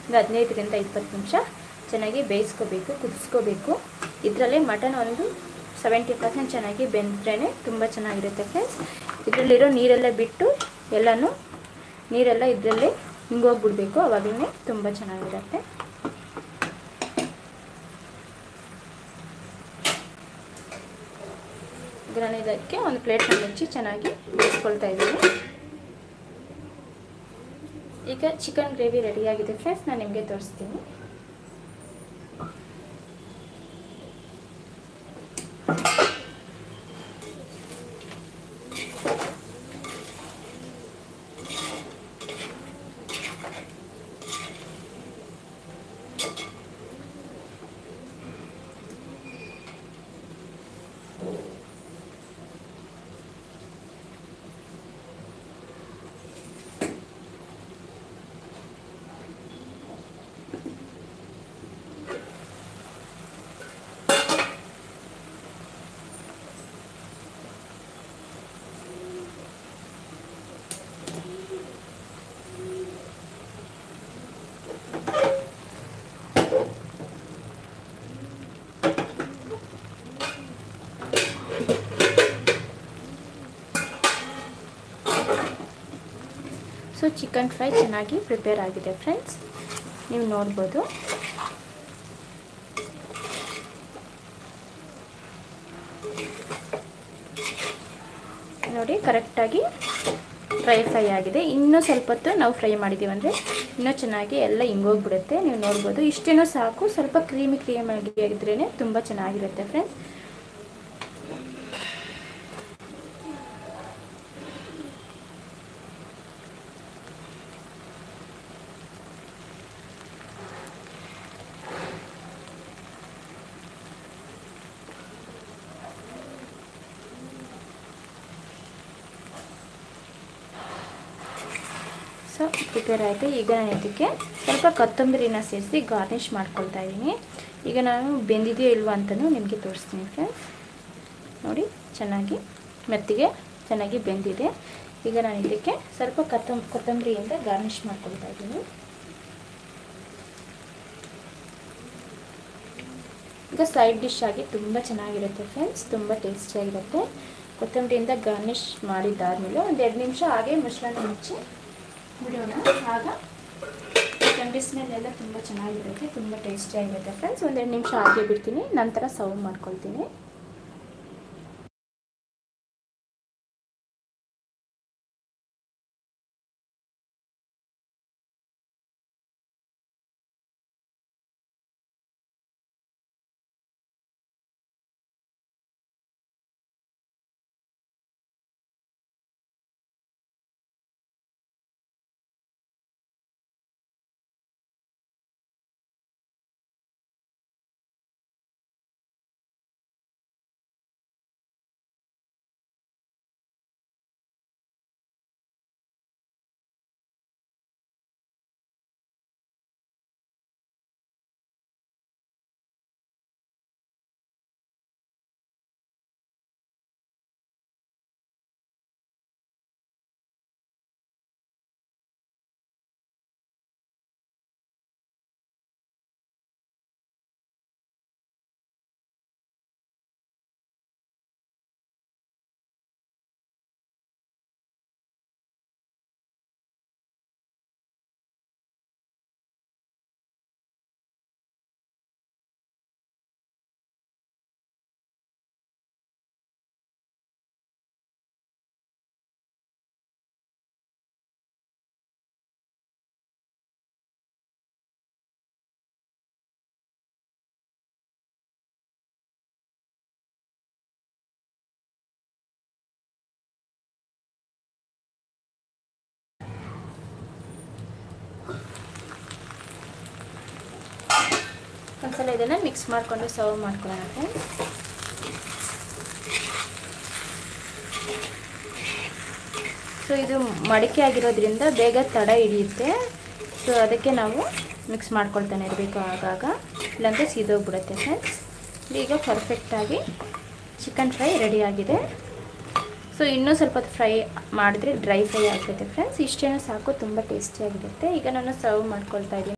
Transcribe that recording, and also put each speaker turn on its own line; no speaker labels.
ಒಂದು 15ರಿಂದ 20 ನಿಮಿಷ ಚೆನ್ನಾಗಿ ಬೇಯಿಸ್ಕೋಬೇಕು, ಕುದಿಸ್ಕೋಬೇಕು. ಇದರಲ್ಲಿ ಮಟನ್ ಒಂದು 70% ಚೆನ್ನಾಗಿ ಬೆಂದ್ರೇ ತುಂಬ ಚೆನ್ನಾಗಿರುತ್ತೆ ಫ್ರೆಂಡ್ಸ್. ಇದರಲ್ಲಿರೋ ನೀರೆಲ್ಲ ಬಿಟ್ಟು ಎಲ್ಲನೂ ನೀರೆಲ್ಲ ಇದರಲ್ಲಿ ಹಿಂಗೋಗ್ಬಿಡ್ಬೇಕು, ಅವಾಗಲೇ ತುಂಬ ಚೆನ್ನಾಗಿರುತ್ತೆ. ಈಗ ನಾನು ಇದಕ್ಕೆ ಒಂದು ಪ್ಲೇಟ್ನ ಮುಚ್ಚಿ ಚೆನ್ನಾಗಿ ಬೇಯಿಸ್ಕೊಳ್ತಾ ಇದ್ದೀನಿ. ಈಗ ಚಿಕನ್ ಗ್ರೇವಿ ರೆಡಿಯಾಗಿದೆ ಫ್ರೆಂಡ್ಸ್, ನಾನು ನಿಮಗೆ ತೋರಿಸ್ತೀನಿ. ಸೊ ಚಿಕನ್ ಫ್ರೈ ಚೆನ್ನಾಗಿ ಪ್ರಿಪೇರ್ ಆಗಿದೆ ಫ್ರೆಂಡ್ಸ್, ನೀವು ನೋಡ್ಬೋದು. ನೋಡಿ ಕರೆಕ್ಟಾಗಿ ಫ್ರೈ ಆಗಿದೆ. ಇನ್ನೂ ಸ್ವಲ್ಪ ಹೊತ್ತು ನಾವು ಫ್ರೈ ಮಾಡಿದ್ದೀವಿ ಅಂದರೆ ಇನ್ನೂ ಚೆನ್ನಾಗಿ ಎಲ್ಲ ಹಿಂಗೋಗ್ಬಿಡುತ್ತೆ. ನೀವು ನೋಡ್ಬೋದು, ಇಷ್ಟೇನೂ ಸಾಕು. ಸ್ವಲ್ಪ ಕ್ರೀಮಿಯಾಗಿ ಆಗಿದ್ರೇ ತುಂಬ ಚೆನ್ನಾಗಿರುತ್ತೆ ಫ್ರೆಂಡ್ಸ್. ಸೊ ಪ್ರಿಪೇರ್ ಆಯಿತು. ಈಗ ನಾನು ಇದಕ್ಕೆ ಸ್ವಲ್ಪ ಕೊತ್ತಂಬರಿನ ಸೇರಿಸಿ ಗಾರ್ನಿಷ್ ಮಾಡ್ಕೊಳ್ತಾ ಇದ್ದೀನಿ. ಈಗ ನಾನು ಬೆಂದಿದೆಯೋ ಇಲ್ವಾ ಅಂತಲೂ ನಿಮಗೆ ತೋರಿಸ್ತೀನಿ ಫ್ರೆಂಡ್ಸ್. ನೋಡಿ ಚೆನ್ನಾಗಿ ಮೆತ್ತಿಗೆ ಚೆನ್ನಾಗಿ ಬೆಂದಿದೆ. ಈಗ ನಾನು ಇದಕ್ಕೆ ಸ್ವಲ್ಪ ಕೊತ್ತಂಬರಿಯಿಂದ ಗಾರ್ನಿಷ್ ಮಾಡ್ಕೊಳ್ತಾ ಇದ್ದೀನಿ. ಈಗ ಸೈಡ್ ಡಿಶ್ ಆಗಿ ತುಂಬ ಚೆನ್ನಾಗಿರುತ್ತೆ ಫ್ರೆಂಡ್ಸ್, ತುಂಬ ಟೇಸ್ಟಿಯಾಗಿರುತ್ತೆ. ಕೊತ್ತಂಬರಿಯಿಂದ ಗಾರ್ನಿಷ್ ಮಾಡಿದ್ದಾದಮೇಲೆ ಒಂದು 2 ನಿಮಿಷ ಹಾಗೆ ಮುಚ್ಚಳನ ಮುಚ್ಚಿ ಬಿಡೋಣ. ಆಗ ಚಿಕನ್ ಸ್ಮೆಲ್ಲೆಲ್ಲ ತುಂಬ ಚೆನ್ನಾಗಿರುತ್ತೆ, ತುಂಬ ಟೇಸ್ಟಿಯಾಗಿರುತ್ತೆ ಫ್ರೆಂಡ್ಸ್. ಒಂದು 2 ನಿಮಿಷ ಹಾಗೆ ಬಿಡ್ತೀನಿ, ನಂತರ ಸರ್ವ್ ಮಾಡ್ಕೊಳ್ತೀನಿ. ಒಂದ್ಸಲ ಇದನ್ನು ಮಿಕ್ಸ್ ಮಾಡಿಕೊಂಡು ಸರ್ವ್ ಮಾಡ್ಕೊಳ್ಳೋಣ ಫ್ರೆಂಡ್ಸ್. ಸೊ ಇದು ಮಡಿಕೆ ಆಗಿರೋದ್ರಿಂದ ಬೇಗ ತಡ ಹಿಡಿಯುತ್ತೆ. ಸೊ ಅದಕ್ಕೆ ನಾವು ಮಿಕ್ಸ್ ಮಾಡ್ಕೊಳ್ತಾನೆ ಇರಬೇಕು ಆಗಾಗ, ಇಲ್ಲಾಂದರೆ ಸೀದೋಗ್ಬಿಡುತ್ತೆ ಫ್ರೆಂಡ್ಸ್. ಈಗ ಪರ್ಫೆಕ್ಟಾಗಿ ಚಿಕನ್ ಫ್ರೈ ರೆಡಿಯಾಗಿದೆ. ಸೊ ಇನ್ನೂ ಸ್ವಲ್ಪ ಫ್ರೈ ಮಾಡಿದ್ರೆ ಡ್ರೈ ಫ್ರೈ ಆಗುತ್ತೆ ಫ್ರೆಂಡ್ಸ್. ಇಷ್ಟೇನೂ ಸಾಕು, ತುಂಬ ಟೇಸ್ಟಿಯಾಗಿರುತ್ತೆ. ಈಗ ನಾನು ಸರ್ವ್ ಮಾಡ್ಕೊಳ್ತಾ ಇದ್ದೀನಿ.